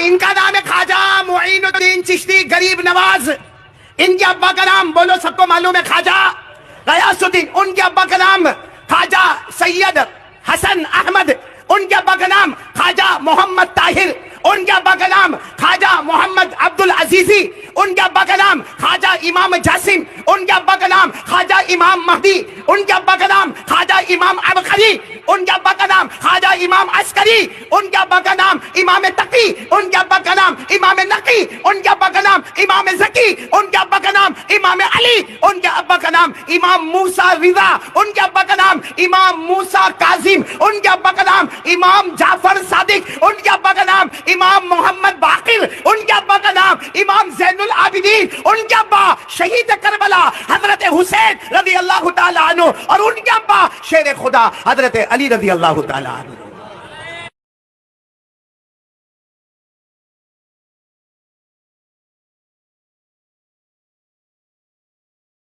ان کا نام ہے خواجہ معین الدین چشتی غریب نواز. ان کے ابا کا نام بولو سب کو معلوم ہے خواجہ غیاث الدین. ان کے ابا کا نام خواجہ سید حسن احمد. ان کے ابا کا نام خواجہ محمد طاہر. ان کے ابا کا نام خواجہ محمد عبد العزیزی. ان کے ابا کا نام خواجہ امام جاسم. ان کے ابا کا نام خواجہ امام مہدی. ان کے ابا کا نام خواجہ امام عبقری. ان کے ابا کا نام خواجہ امام عسکری. ان کے ابا کا نام امام تقی. ان کے ابا کا نام امام نقی. ان کے ابا کا نام امام زکی. ان کے ابا کا نام امام علی. ان کے ابا کا نام امام موسیٰ رضا. ان کے ابا کا نام امام موسیٰ کاظم. ان کے ابا کا نام امام جعفر صادق. ان کے ابا کا نام امام محمد باقر. ان کے ابا کا نام امام زین العابدین. ان کے ابا شہید کربلا حضرت حسین رضی اللہ تعالی عنہ. اور ان کے ابا شیر خدا حضرت علی رضی اللہ تعالی عنہ.